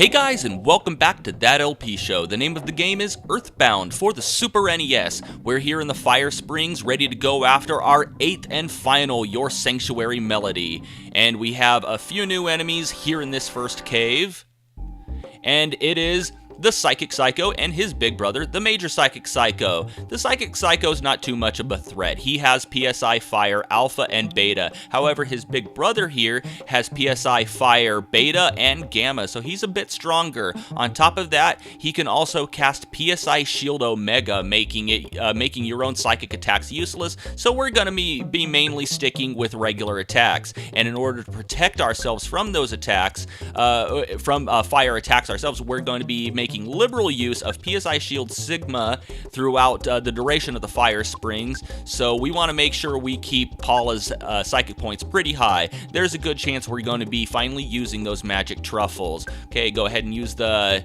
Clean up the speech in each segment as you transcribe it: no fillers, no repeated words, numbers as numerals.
Hey guys, and welcome back to That LP Show. The name of the game is EarthBound for the Super NES. We're here in the Fire Springs, ready to go after our 8th and final Your Sanctuary Melody. And we have a few new enemies here in this first cave. And it is the Psychic Psycho and his big brother, the Major Psychic Psycho. The Psychic Psycho is not too much of a threat. He has PSI Fire Alpha and Beta. However, his big brother here has PSI Fire Beta and Gamma, so he's a bit stronger. On top of that, he can also cast PSI Shield Omega, making your own psychic attacks useless. So we're going to be mainly sticking with regular attacks. And in order to protect ourselves from those attacks, from fire attacks ourselves, we're going to be making liberal use of PSI Shield Sigma throughout the duration of the Fire Springs, so we want to make sure we keep Paula's psychic points pretty high. There's a good chance we're going to be finally using those magic truffles. Okay, go ahead and use the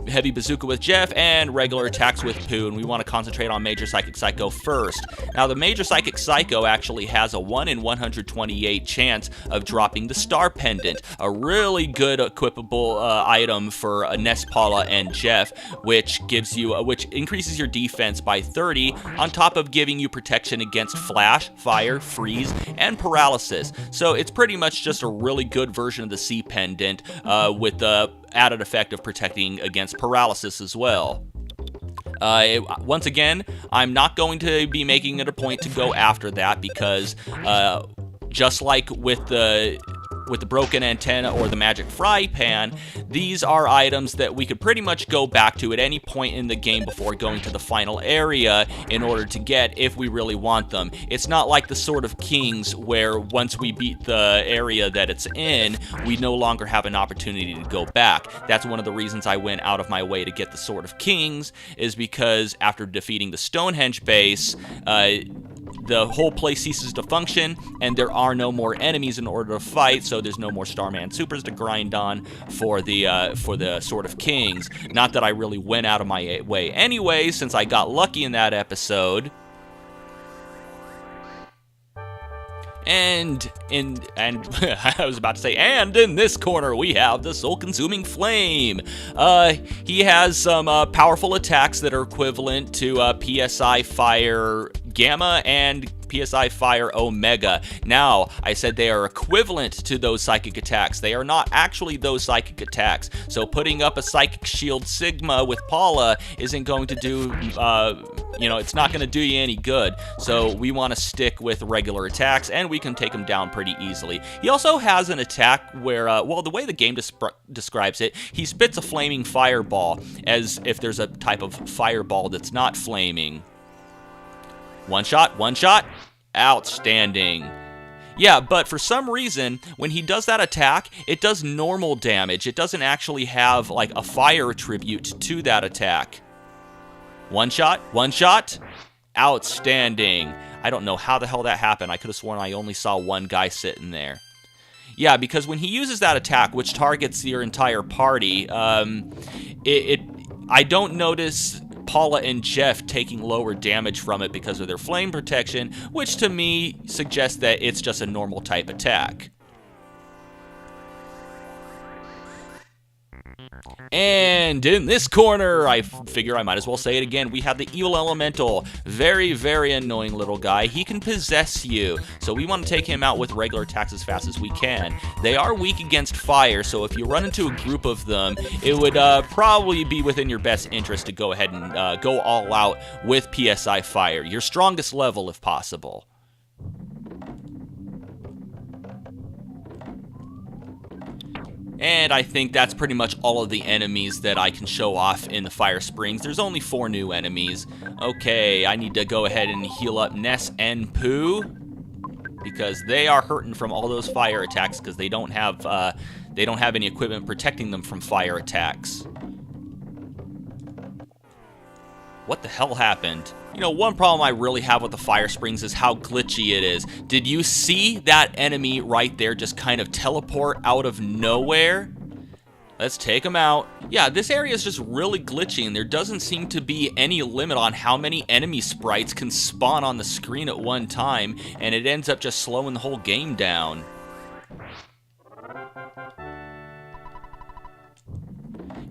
Heavy Bazooka with Jeff and regular attacks with Pooh, and we want to concentrate on Major Psychic Psycho first. Now, the Major Psychic Psycho actually has a 1 in 128 chance of dropping the Star Pendant, a really good equipable item for Ness, Paula, and Jeff, which increases your defense by 30, on top of giving you protection against flash, fire, freeze, and paralysis. So it's pretty much just a really good version of the C Pendant with the added effect of protecting against paralysis as well. Once again, I'm not going to be making it a point to go after that because just like with the broken antenna or the magic fry pan, these are items that we could pretty much go back to at any point in the game before going to the final area in order to get if we really want them. It's not like the Sword of Kings where once we beat the area that it's in, we no longer have an opportunity to go back. That's one of the reasons I went out of my way to get the Sword of Kings, is because after defeating the Stonehenge base, the whole place ceases to function, and there are no more enemies in order to fight, so there's no more Starman Supers to grind on for the Sword of Kings. Not that I really went out of my way anyway, since I got lucky in that episode. And I was about to say, and in this corner we have the Soul-Consuming Flame. He has some powerful attacks that are equivalent to PSI Fire Gamma and PSI Fire Omega. Now, I said they are equivalent to those psychic attacks. They are not actually those psychic attacks. So putting up a Psychic Shield Sigma with Paula isn't going to do, it's not going to do you any good. So we want to stick with regular attacks, and we can take him down pretty easily. He also has an attack where, the way the game describes it, he spits a flaming fireball, as if there's a type of fireball that's not flaming. One shot. Outstanding. Yeah, but for some reason, when he does that attack, it does normal damage. It doesn't actually have, like, a fire attribute to that attack. One shot. Outstanding. I don't know how the hell that happened. I could have sworn I only saw one guy sitting there. Yeah, because when he uses that attack, which targets your entire party, I don't notice Paula and Jeff taking lower damage from it because of their flame protection, which to me suggests that it's just a normal type attack. And in this corner, I figure I might as well say it again, we have the Evil Elemental. Very, very annoying little guy. He can possess you, so we want to take him out with regular attacks as fast as we can. They are weak against fire, so if you run into a group of them, it would probably be within your best interest to go ahead and go all out with PSI Fire, your strongest level if possible. And I think that's pretty much all of the enemies that I can show off in the Fire Springs. There's only 4 new enemies. Okay, I need to go ahead and heal up Ness and Pooh, because they are hurting from all those fire attacks because they don't have any equipment protecting them from fire attacks. What the hell happened? You know, one problem I really have with the Fire Springs is how glitchy it is. Did you see that enemy right there just kind of teleport out of nowhere? Let's take him out. Yeah, this area is just really glitchy, and there doesn't seem to be any limit on how many enemy sprites can spawn on the screen at one time, and it ends up just slowing the whole game down.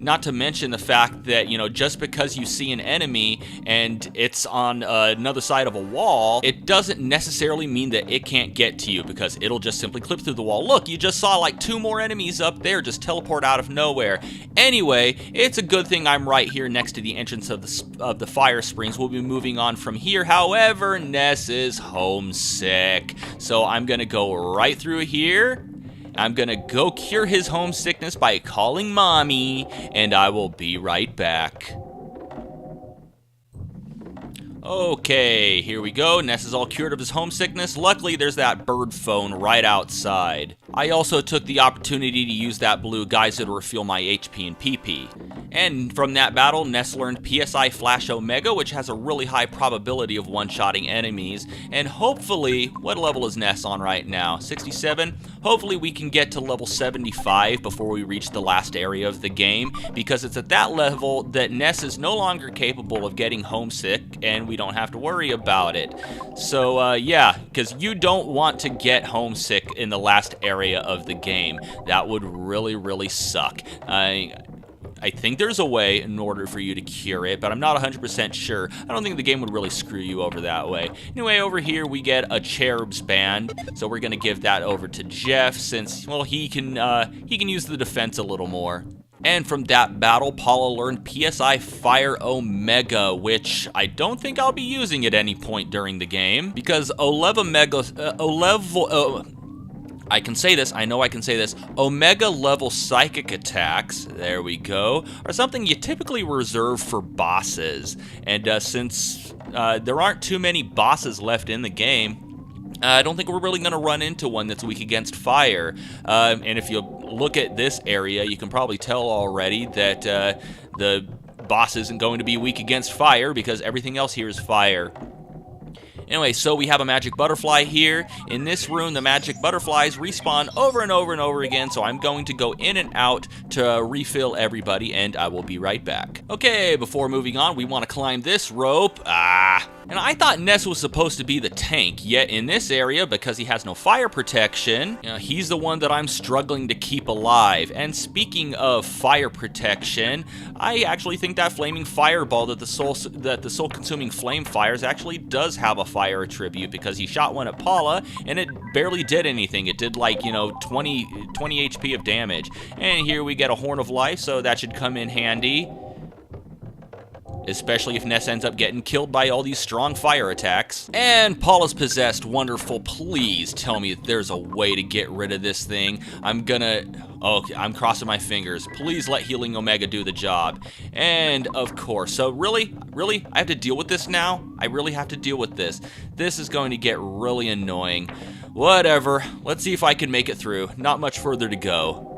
Not to mention the fact that, you know, just because you see an enemy and it's on another side of a wall, it doesn't necessarily mean that it can't get to you, because it'll just simply clip through the wall. Look, you just saw like 2 more enemies up there just teleport out of nowhere. Anyway, it's a good thing I'm right here next to the entrance of the fire springs. We'll be moving on from here. However, Ness is homesick, so I'm gonna go right through here. I'm gonna go cure his homesickness by calling Mommy, and I will be right back. Okay, here we go. Ness is all cured of his homesickness. Luckily, there's that bird phone right outside. I also took the opportunity to use that blue geyser to refuel my HP and PP. And from that battle, Ness learned PSI Flash Omega, which has a really high probability of one-shotting enemies. And hopefully, what level is Ness on right now? 67? Hopefully we can get to level 75 before we reach the last area of the game, because it's at that level that Ness is no longer capable of getting homesick, and we don't have to worry about it. So, yeah, because you don't want to get homesick in the last area of the game. That would really, really suck. I think there's a way in order for you to cure it, but I'm not 100% sure. I don't think the game would really screw you over that way. Anyway, over here we get a Cherub's Band, so we're gonna give that over to Jeff since, well, he can use the defense a little more. And from that battle, Paula learned PSI Fire Omega, which I don't think I'll be using at any point during the game, because I can say this, I know I can say this, Omega level psychic attacks, there we go, are something you typically reserve for bosses. And since there aren't too many bosses left in the game, I don't think we're really going to run into one that's weak against fire. And if you look at this area, you can probably tell already that the boss isn't going to be weak against fire, because everything else here is fire. Anyway, so we have a magic butterfly here. In this room, the magic butterflies respawn over and over and over again, so I'm going to go in and out to refill everybody, and I will be right back. Okay, before moving on, we want to climb this rope. And I thought Ness was supposed to be the tank, yet in this area, because he has no fire protection, he's the one that I'm struggling to keep alive. And speaking of fire protection, I actually think that flaming fireball that the soul-consuming flame fires actually does have a fire attribute, because he shot one at Paula, and it barely did anything. It did like, 20 HP of damage. And here we get a Horn of Life, so that should come in handy. Especially if Ness ends up getting killed by all these strong fire attacks. And Paula's possessed. Wonderful. Please tell me that there's a way to get rid of this thing. I'm crossing my fingers. Please let Healing Omega do the job. And of course, so really, I have to deal with this now? I really have to deal with this. This is going to get really annoying. Whatever. Let's see if I can make it through. Not much further to go.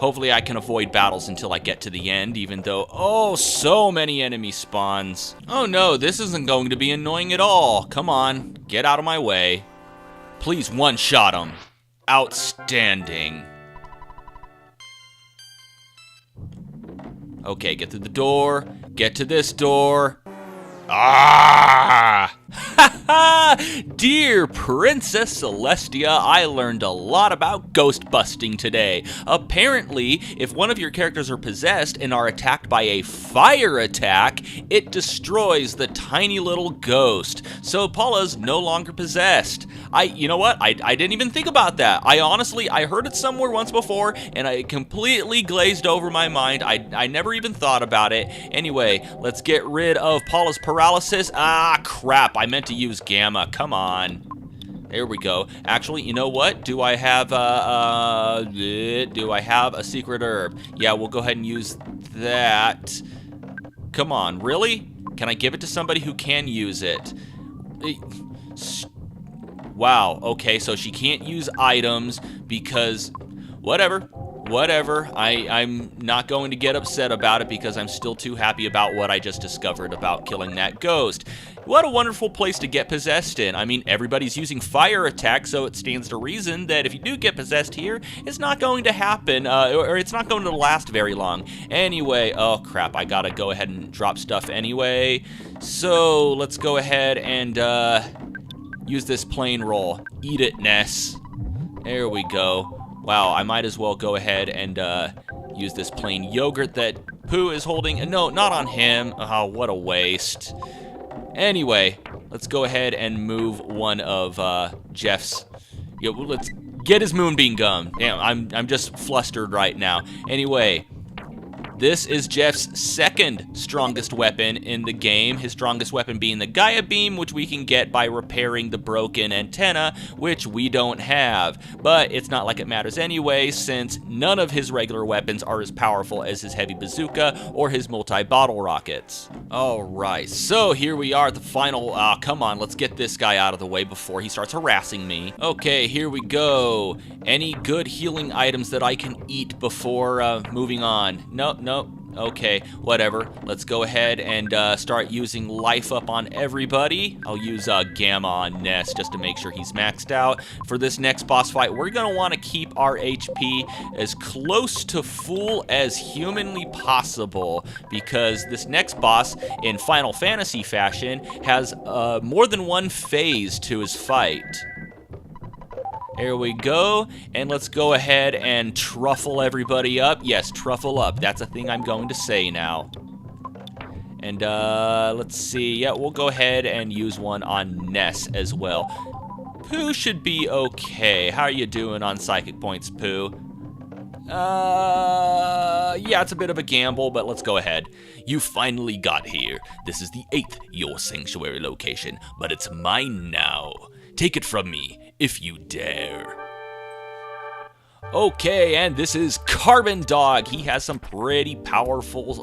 Hopefully I can avoid battles until I get to the end, even though, oh, so many enemy spawns. Oh no, this isn't going to be annoying at all. Come on, get out of my way. Please one-shot him. Outstanding. Okay, get through the door. Get to this door. Ah! Dear Princess Celestia, I learned a lot about ghost busting today. Apparently, if one of your characters are possessed and are attacked by a fire attack, it destroys the tiny little ghost. So Paula's no longer possessed. You know what? I didn't even think about that. I heard it somewhere once before, and I completely glazed over my mind. I never even thought about it. Anyway, let's get rid of Paula's paralysis. Ah, crap. I meant to use Gamma. Come on. There we go. Actually, you know what? Do I have a secret herb? Yeah, we'll go ahead and use that. Come on, really? Can I give it to somebody who can use it? Wow, okay, so she can't use items because whatever. I'm not going to get upset about it because I'm still too happy about what I just discovered about killing that ghost. What a wonderful place to get possessed in. I mean, everybody's using fire attacks, so it stands to reason that if you do get possessed here, it's not going to happen, or it's not going to last very long. Anyway, oh crap, I gotta go ahead and drop stuff anyway. So, let's go ahead and use this plain roll. Eat it, Ness. There we go. Wow, I might as well go ahead and use this plain yogurt that Pooh is holding. No, not on him. Oh, what a waste. Anyway, let's go ahead and move one of Jeff's. Yeah, well, let's get his moonbeam gum. Damn, I'm just flustered right now. Anyway, this is Jeff's second strongest weapon in the game, his strongest weapon being the Gaia Beam, which we can get by repairing the broken antenna, which we don't have. But it's not like it matters anyway, since none of his regular weapons are as powerful as his heavy bazooka or his multi-bottle rockets. Alright, so here we are at the final. Come on, let's get this guy out of the way before he starts harassing me. Okay, here we go. Any good healing items that I can eat before moving on? Nope. Okay, whatever. Let's go ahead and start using life up on everybody. I'll use Gamma on Ness just to make sure he's maxed out. For this next boss fight, we're going to want to keep our HP as close to full as humanly possible, because this next boss, in Final Fantasy fashion, has more than one phase to his fight. There we go, and let's go ahead and truffle everybody up. Yes, truffle up. That's a thing I'm going to say now. And let's see. Yeah, we'll go ahead and use one on Ness as well. Pooh should be okay. How are you doing on psychic points, Pooh? Yeah, it's a bit of a gamble, but let's go ahead. You finally got here. This is the 8th Your Sanctuary location, but it's mine now. Take it from me, if you dare. Okay, and this is Carbon Dog. He has some pretty powerful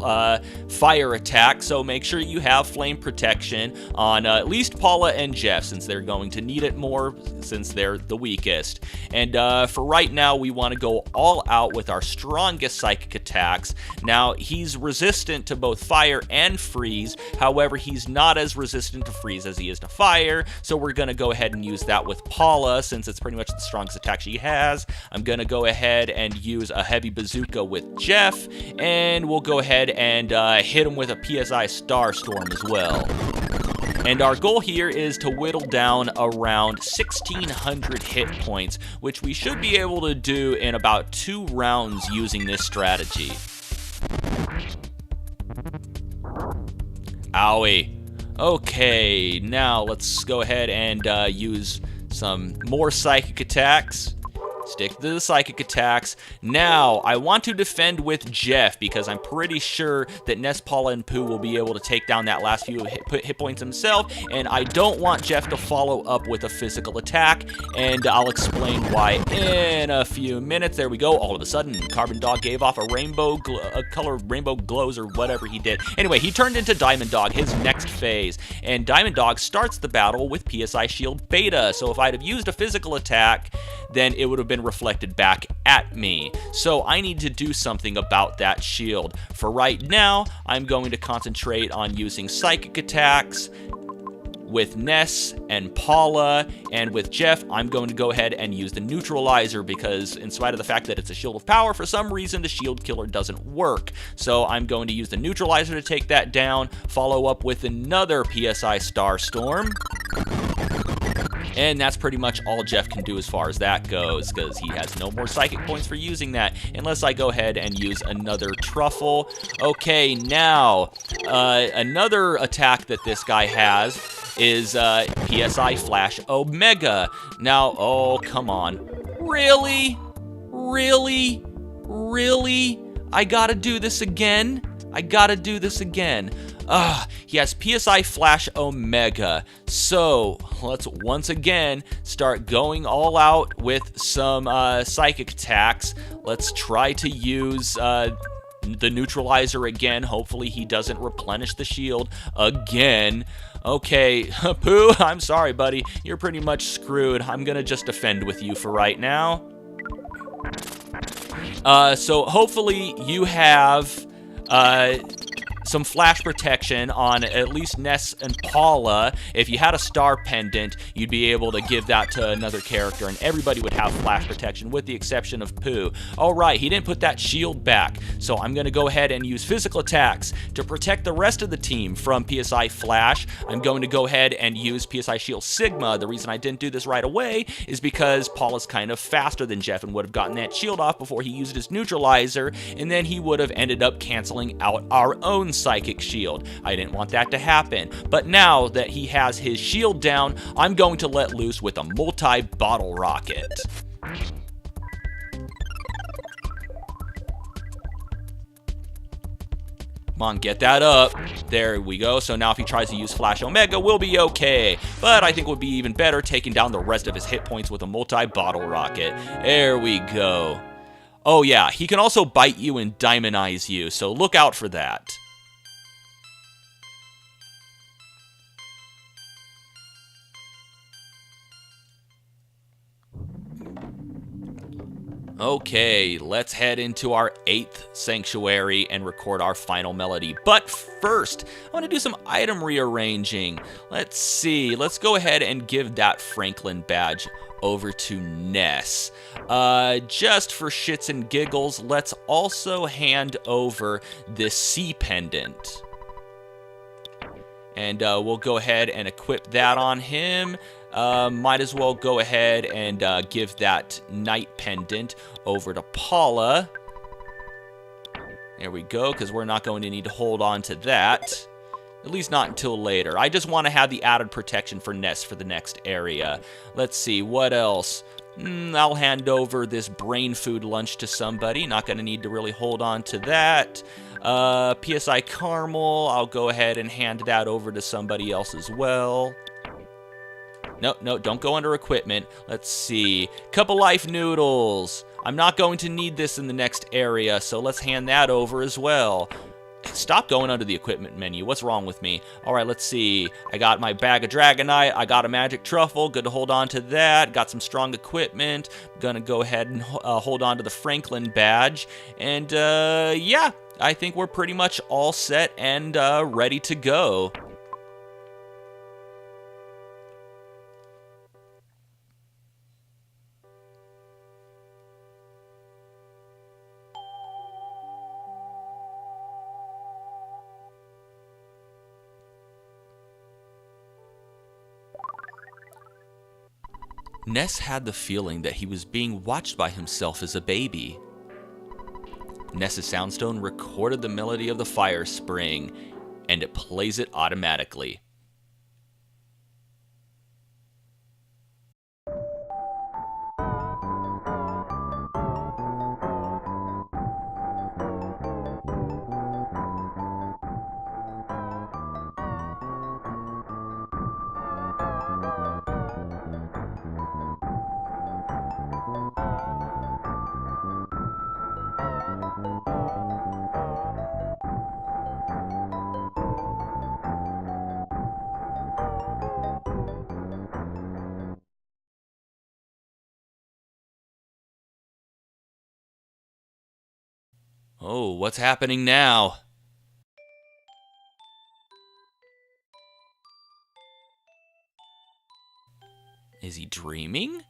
fire attacks, so make sure you have flame protection on at least Paula and Jeff, since they're going to need it more, since they're the weakest. And for right now, we want to go all out with our strongest psychic attacks. Now, he's resistant to both fire and freeze. However, he's not as resistant to freeze as he is to fire, so we're going to go ahead and use that with Paula, since it's pretty much the strongest attack she has. I'm going to go ahead and use a heavy bazooka with Jeff, and we'll go ahead and hit him with a PSI Starstorm as well. And our goal here is to whittle down around 1,600 hit points, which we should be able to do in about 2 rounds using this strategy. Owie. Okay, now let's go ahead and use some more psychic attacks. Stick to the psychic attacks. Now, I want to defend with Jeff, because I'm pretty sure that Ness, Paula, and Pooh will be able to take down that last few hit points himself, and I don't want Jeff to follow up with a physical attack, and I'll explain why in a few minutes. There we go. All of a sudden, Carbon Dog gave off a color of rainbow glows or whatever he did. Anyway, he turned into Diamond Dog, his next phase, and Diamond Dog starts the battle with PSI Shield Beta, so if I'd have used a physical attack, then it would have been reflected back at me. So I need to do something about that shield. For right now, I'm going to concentrate on using psychic attacks with Ness and Paula, and with Jeff, I'm going to go ahead and use the neutralizer, because in spite of the fact that it's a shield of power, for some reason the shield killer doesn't work. So I'm going to use the neutralizer to take that down, follow up with another PSI Starstorm. And that's pretty much all Jeff can do as far as that goes, because he has no more psychic points for using that, unless I go ahead and use another truffle. Okay, now, another attack that this guy has is PSI Flash Omega. Now, oh, come on. Really? Really? Really? I gotta do this again? I gotta do this again. He has PSI Flash Omega. So, let's once again start going all out with some psychic attacks. Let's try to use the neutralizer again. Hopefully he doesn't replenish the shield again. Okay, Pooh, I'm sorry, buddy. You're pretty much screwed. I'm gonna just defend with you for right now. So hopefully you have some flash protection on at least Ness and Paula. If you had a star pendant, you'd be able to give that to another character, and everybody would have flash protection, with the exception of Pooh. Alright, he didn't put that shield back, so I'm going to go ahead and use physical attacks to protect the rest of the team from PSI Flash. I'm going to go ahead and use PSI Shield Sigma. The reason I didn't do this right away is because Paula's kind of faster than Jeff and would have gotten that shield off before he used his neutralizer, and then he would have ended up canceling out our own psychic shield. I didn't want that to happen, but now that he has his shield down, I'm going to let loose with a multi-bottle rocket. Come on, get that up. There we go. So now if he tries to use Flash Omega, we'll be okay. But I think it would be even better taking down the rest of his hit points with a multi-bottle rocket. There we go. Oh yeah, he can also bite you and diamondize you, so look out for that. Okay, let's head into our 8th sanctuary and record our final melody. But first, I want to do some item rearranging. Let's see, let's go ahead and give that Franklin badge over to Ness. Just for shits and giggles, let's also hand over this C pendant. And we'll go ahead and equip that on him. Might as well go ahead and give that Knight pendant over to Paula. There we go, because we're not going to need to hold on to that. At least not until later. I just want to have the added protection for Ness for the next area. Let's see, what else? I'll hand over this brain food lunch to somebody. Not going to need to really hold on to that. PSI Caramel, I'll go ahead and hand that over to somebody else as well. No, don't go under equipment. Let's see. Cup of Life Noodles. I'm not going to need this in the next area, so let's hand that over as well. Stop going under the equipment menu. What's wrong with me? All right, let's see. I got my bag of Dragonite. I got a magic truffle. Good to hold on to that. Got some strong equipment. Gonna go ahead and hold on to the Franklin badge. And yeah, I think we're pretty much all set and ready to go. Ness had the feeling that he was being watched by himself as a baby. Ness's Soundstone recorded the melody of the fire spring, and it plays it automatically. Oh, what's happening now? Is he dreaming?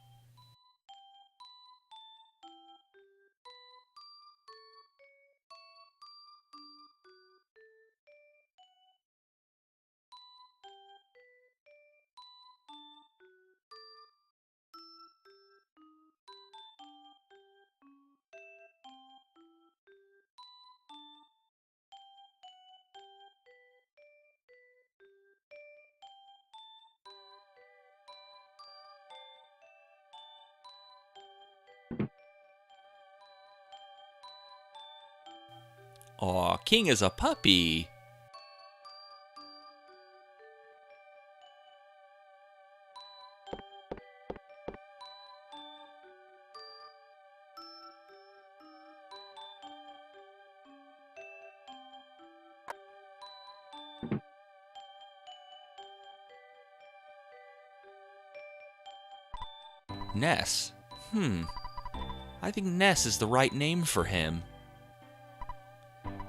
Aw, King is a puppy. Ness. I think Ness is the right name for him.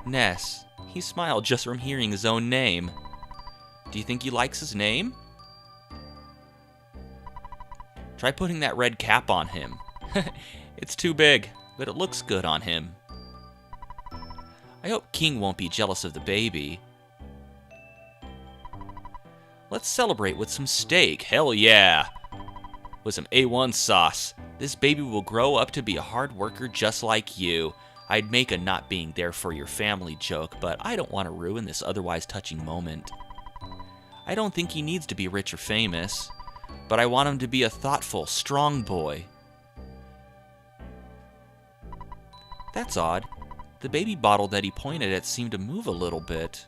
Ness, He smiled just from hearing his own name. Do you think he likes his name? Try putting that red cap on him. It's too big, but it looks good on him. I hope King won't be jealous of the baby. Let's celebrate with some steak. Hell yeah! With some A1 sauce. This baby will grow up to be a hard worker just like you. I'd make a not being there for your family joke, but I don't want to ruin this otherwise touching moment. I don't think he needs to be rich or famous, but I want him to be a thoughtful, strong boy. That's odd. The baby bottle that he pointed at seemed to move a little bit.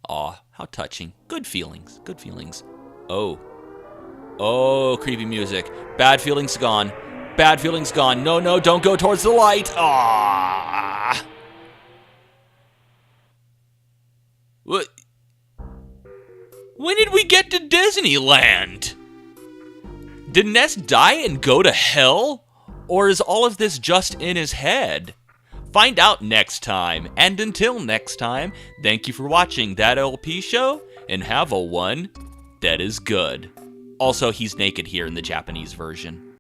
Aw, how touching. Good feelings, good feelings. Oh. Oh, creepy music. Bad feelings gone. Bad feelings gone. No, no, don't go towards the light. Ah. What? When did we get to Disneyland? Did Ness die and go to hell? Or is all of this just in his head? Find out next time. And until next time, thank you for watching That LP Show, and have a one that is good. Also, he's naked here in the Japanese version.